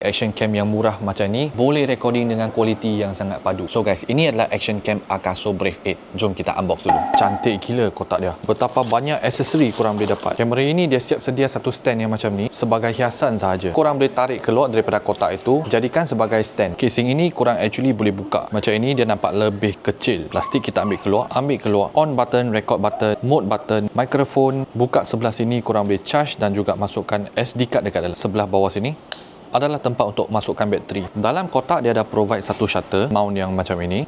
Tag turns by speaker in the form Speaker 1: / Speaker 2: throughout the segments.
Speaker 1: Action cam yang murah macam ni boleh recording dengan kualiti yang sangat padu. So guys, ini adalah action cam Akaso Brave 8. Jom kita unbox dulu. Cantik gila kotak dia. Betapa banyak aksesori korang boleh dapat. Kamera ini dia siap sedia satu stand yang macam ni sebagai hiasan sahaja. Korang boleh tarik keluar daripada kotak itu, jadikan sebagai stand. Casing ini korang actually boleh buka. Macam ini dia nampak lebih kecil. Plastik kita ambil keluar. On button, record button, mode button, mikrofon. Buka sebelah sini korang boleh charge dan juga masukkan SD card dekat dalam. Sebelah bawah sini adalah tempat untuk masukkan bateri. Dalam kotak dia ada provide satu shutter, mount yang macam ini,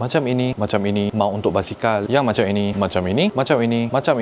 Speaker 1: mount untuk basikal, yang macam ini, macam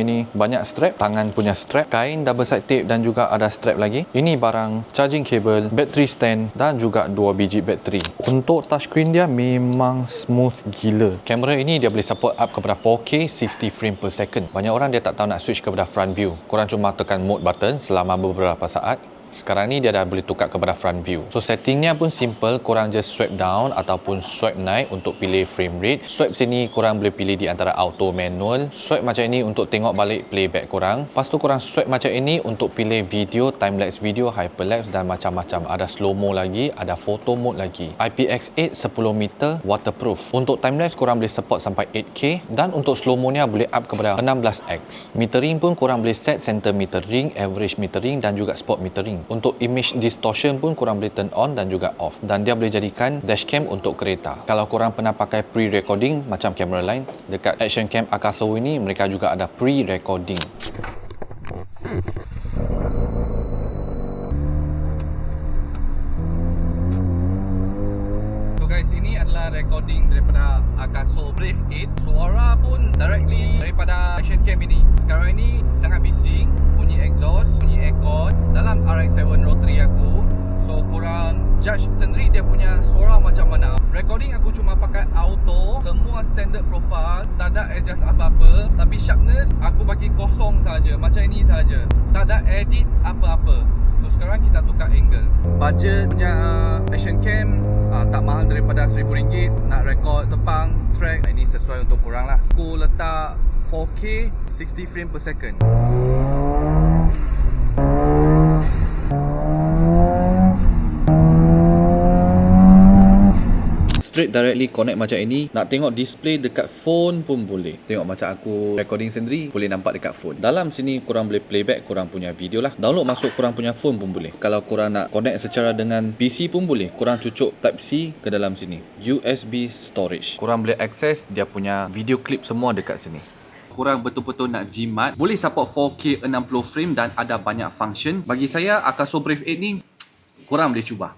Speaker 1: ini, banyak strap, tangan punya strap, kain double side tape dan juga ada strap lagi. Ini barang, charging cable, battery stand dan juga 2 biji bateri. Untuk touchscreen dia memang smooth gila. Kamera ini dia boleh support up kepada 4K 60 frame per second. Banyak orang dia tak tahu nak switch kepada front view. Korang cuma tekan mode button selama beberapa saat. Sekarang ni dia dah boleh tukar kepada front view. So settingnya pun simple, korang just swipe down ataupun swipe naik untuk pilih frame rate. Swipe sini korang boleh pilih di antara auto, manual. Swipe macam ini untuk tengok balik playback korang. Lepas tu korang swipe macam ini untuk pilih video, time lapse video, hyperlapse dan macam-macam. Ada slow mo lagi, ada photo mode lagi. IPX8 10 meter waterproof. Untuk time lapse korang boleh support sampai 8K dan untuk slow mo nya boleh up kepada 16x. Metering pun korang boleh set center metering, average metering dan juga spot metering. Untuk image distortion pun korang boleh turn on dan juga off. Dan dia boleh jadikan dashcam untuk kereta. Kalau korang pernah pakai pre-recording macam kamera lain, dekat action cam Akaso ini mereka juga ada pre-recording. So guys, ini adalah recording daripada Akaso Brave 8. Suara pun directly daripada action cam ini. Sekarang ini sangat bising, bunyi exhaust, bunyi aircon dalam RX-7 rotary aku. So korang judge sendiri dia punya suara macam mana. Recording aku cuma pakai auto, semua standard profile, tak ada adjust apa-apa. Tapi sharpness aku bagi kosong saja, macam ini saja. Tak ada edit apa-apa. So sekarang kita tukar angle. Budget punya action cam tak mahal daripada RM1,000. Nak record tepang track, ini sesuai untuk korang lah. Aku letak 4K 60 frame per second. Straight directly connect macam ini. Nak tengok display dekat phone pun boleh. Tengok macam aku recording sendiri, boleh nampak dekat phone. Dalam sini korang boleh playback korang punya video lah. Download masuk korang punya phone pun boleh. Kalau korang nak connect secara dengan PC pun boleh. Korang cucuk Type-C ke dalam sini. USB storage. Korang boleh access dia punya video clip semua dekat sini. Korang betul-betul nak jimat, boleh support 4K 60 frame dan ada banyak function. Bagi saya Akaso Brave 8 ni korang boleh cuba.